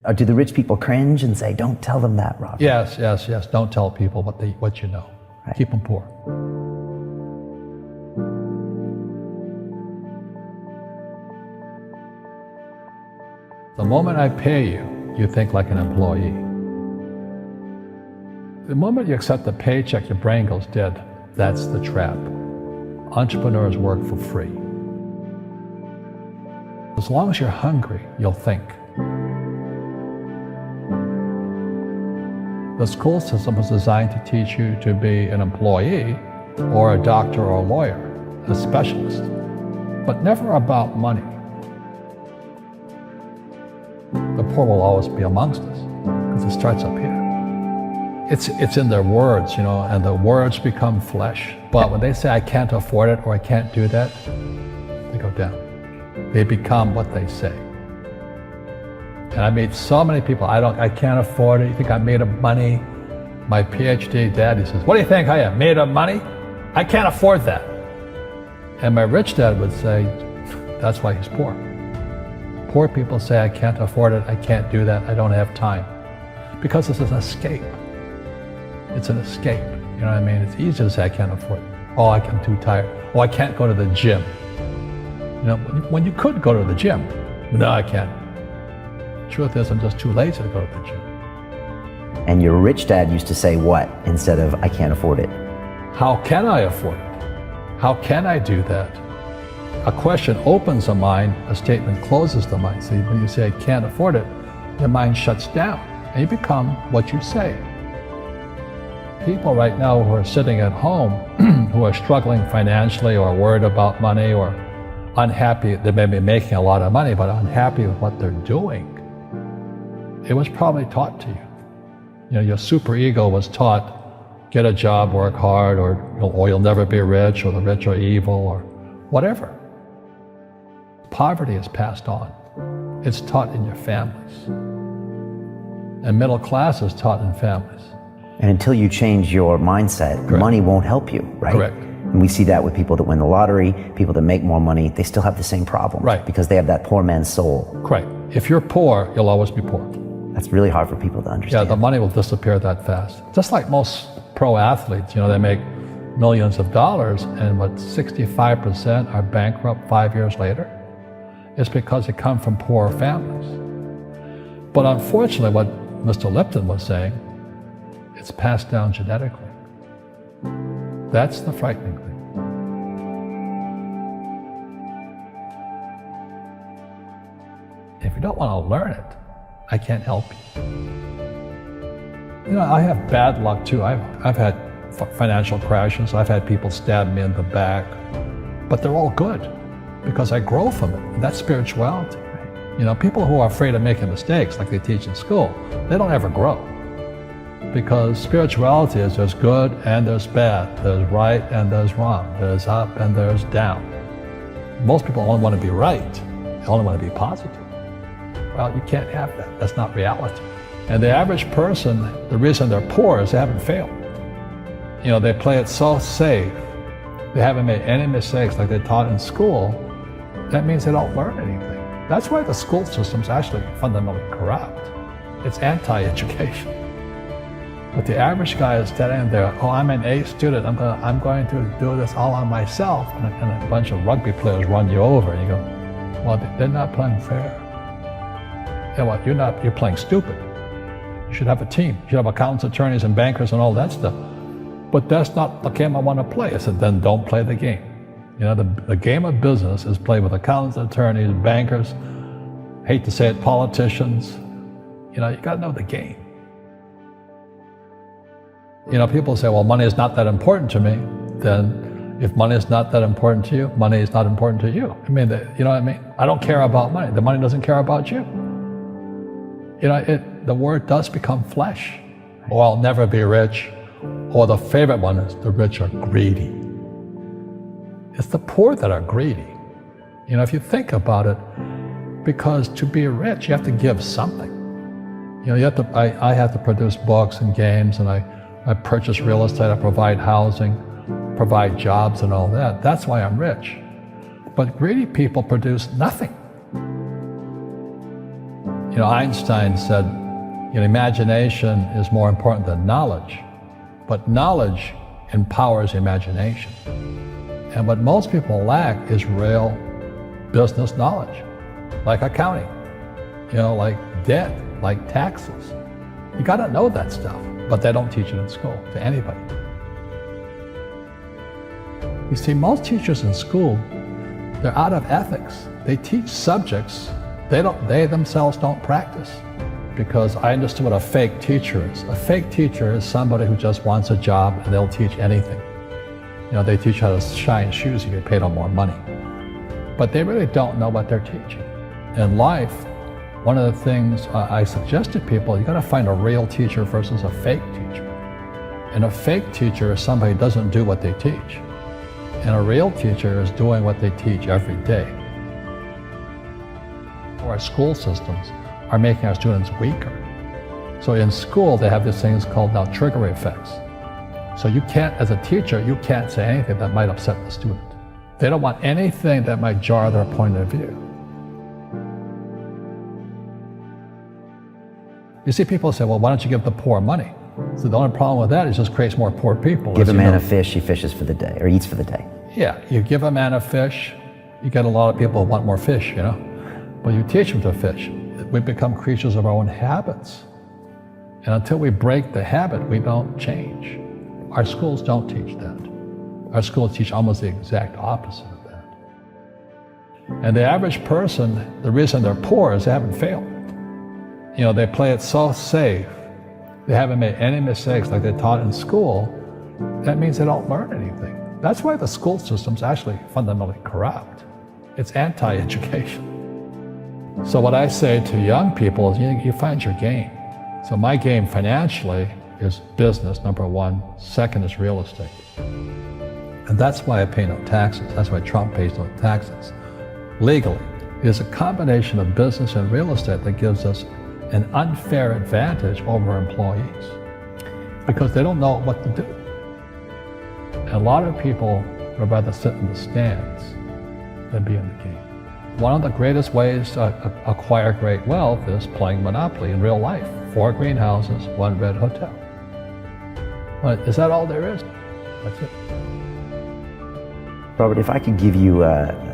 Or do the rich people cringe and say, don't tell them that, Robert? Yes. Don't tell people what you know. Right. Keep them poor. The moment I pay you, you think like an employee. The moment you accept the paycheck, your brain goes dead. That's the trap. Entrepreneurs work for free. As long as you're hungry, you'll think. The school system was designed to teach you to be an employee or a doctor or a lawyer, a specialist, but never about money. The poor will always be amongst us because it starts up here. It's in their words, and the words become flesh. But when they say, I can't afford it or I can't do that, they go down. They become what they say. And I meet so many people, I can't afford it. You think I'm made of money? My PhD dad, he says, what do you think I am, made of money? I can't afford that. And my rich dad would say, that's why he's poor. Poor people say, I can't afford it, I can't do that, I don't have time. Because it's an escape. It's an escape, you know what I mean? It's easy to say, I can't afford it. Oh, I'm too tired. Oh, I can't go to the gym. When you could go to the gym. No, I can't. Truth is, I'm just too lazy to go to the gym. And your rich dad used to say what instead of, I can't afford it? How can I afford it? How can I do that? A question opens the mind, a statement closes the mind. See, when you say, I can't afford it, your mind shuts down and you become what you say. People right now who are sitting at home, who are struggling financially or worried about money or unhappy, they may be making a lot of money, but unhappy with what they're doing. It was probably taught to you. Your superego was taught, get a job, work hard, or you'll never be rich, or the rich are evil, or whatever. Poverty is passed on. It's taught in your families. And middle class is taught in families. And until you change your mindset, Correct. Money won't help you, right? Correct. And we see that with people that win the lottery, people that make more money, they still have the same problems. Right. Because they have that poor man's soul. Correct. If you're poor, you'll always be poor. That's really hard for people to understand. Yeah, the money will disappear that fast. Just like most pro athletes, they make millions of dollars, and 65% are bankrupt 5 years later. It's because they come from poor families. But unfortunately, what Mr. Lipton was saying, it's passed down genetically. That's the frightening thing. If you don't want to learn it, I can't help you. I have bad luck too. I've had financial crashes. I've had people stab me in the back, but they're all good because I grow from it. And that's spirituality. People who are afraid of making mistakes, like they teach in school, they don't ever grow. Because spirituality is there's good and there's bad, there's right and there's wrong, there's up and there's down. Most people only want to be right, they only want to be positive. Well, you can't have that, that's not reality. And the average person, the reason they're poor is they haven't failed. They play it so safe, they haven't made any mistakes like they taught in school. That means they don't learn anything. That's why the school system's actually fundamentally corrupt. It's anti-education. But the average guy is standing there, oh, I'm an A student, I'm going to do this all on myself. And a bunch of rugby players run you over, and you go, well, they're not playing fair. You're playing stupid. You should have a team. You should have accountants, attorneys, and bankers and all that stuff. But that's not the game I want to play. I said, then don't play the game. The game of business is played with accountants, attorneys, bankers, hate to say it, politicians. You got to know the game. People say, well, money is not that important to me. Then if money is not that important to you, money is not important to you. You know what I mean? I don't care about money. The money doesn't care about you. The word does become flesh. Or I'll never be rich. Or the favorite one is the rich are greedy. It's the poor that are greedy. If you think about it, because to be rich, you have to give something. I have to produce books and games, and I purchase real estate, I provide housing, provide jobs and all that. That's why I'm rich. But greedy people produce nothing. Einstein said, imagination is more important than knowledge, but knowledge empowers imagination. And what most people lack is real business knowledge, like accounting, like debt, like taxes. You got to know that stuff, but they don't teach it in school to anybody. You see, most teachers in school, they're out of ethics. They teach subjects they themselves don't practice. Because I understood what a fake teacher is. A fake teacher is somebody who just wants a job and they'll teach anything. They teach how to shine shoes, you get paid on more money. But they really don't know what they're teaching. In life, one of the things I suggest to people, you gotta find a real teacher versus a fake teacher. And a fake teacher is somebody who doesn't do what they teach. And a real teacher is doing what they teach every day. Our school systems are making our students weaker. So in school, they have these things called now trigger effects. So you can't, as a teacher, you can't say anything that might upset the student. They don't want anything that might jar their point of view. You see people say, well, why don't you give the poor money? So the only problem with that is it just creates more poor people. Give a man a fish, he fishes for the day, or eats for the day. Yeah, you give a man a fish, you get a lot of people who want more fish, But you teach them to fish. We become creatures of our own habits. And until we break the habit, we don't change. Our schools don't teach that. Our schools teach almost the exact opposite of that. And the average person, the reason they're poor is they haven't failed. They play it so safe. They haven't made any mistakes like they taught in school. That means they don't learn anything. That's why the school system's actually fundamentally corrupt. It's anti-education. So what I say to young people is you find your game. So my game financially is business, number one. Second is real estate. And that's why I pay no taxes. That's why Trump pays no taxes. Legally, it is a combination of business and real estate that gives us an unfair advantage over employees because they don't know what to do. And a lot of people would rather sit in the stands than be in the game. One of the greatest ways to acquire great wealth is playing Monopoly in real life. 4 greenhouses, 1 red hotel. But is that all there is? That's it. Robert, if I could give you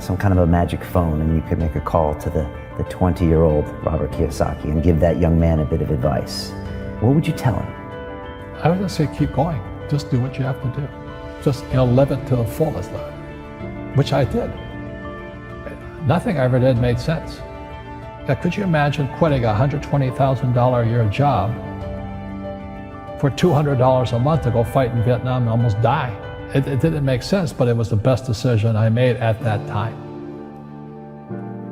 some kind of a magic phone and you could make a call to the 20-year-old Robert Kiyosaki and give that young man a bit of advice, what would you tell him? I would just say keep going. Just do what you have to do. Just live it to the fullest, which I did. Nothing I ever did made sense. Could you imagine quitting a $120,000 a year job for $200 a month to go fight in Vietnam and almost die? It didn't make sense, but it was the best decision I made at that time.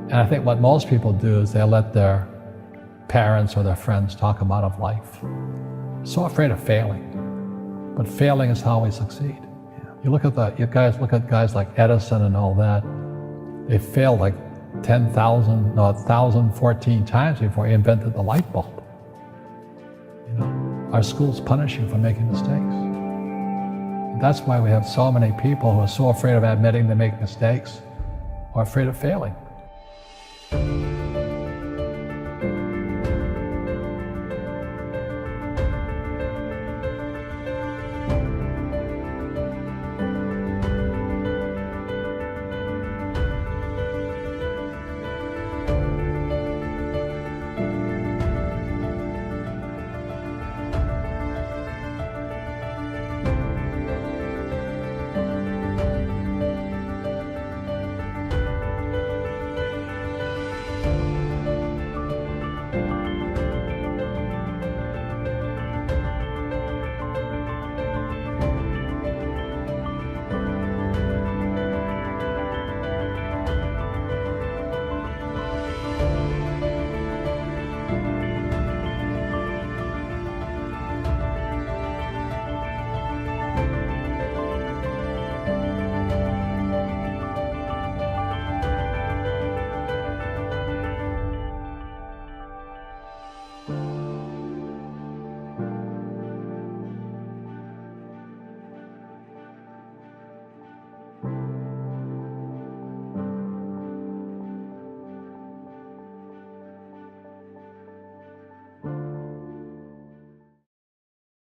And I think what most people do is they let their parents or their friends talk them out of life. So afraid of failing. But failing is how we succeed. You look at guys like Edison and all that. They failed like 1,014 times before he invented the light bulb. Our schools punish you for making mistakes. And that's why we have so many people who are so afraid of admitting they make mistakes or afraid of failing.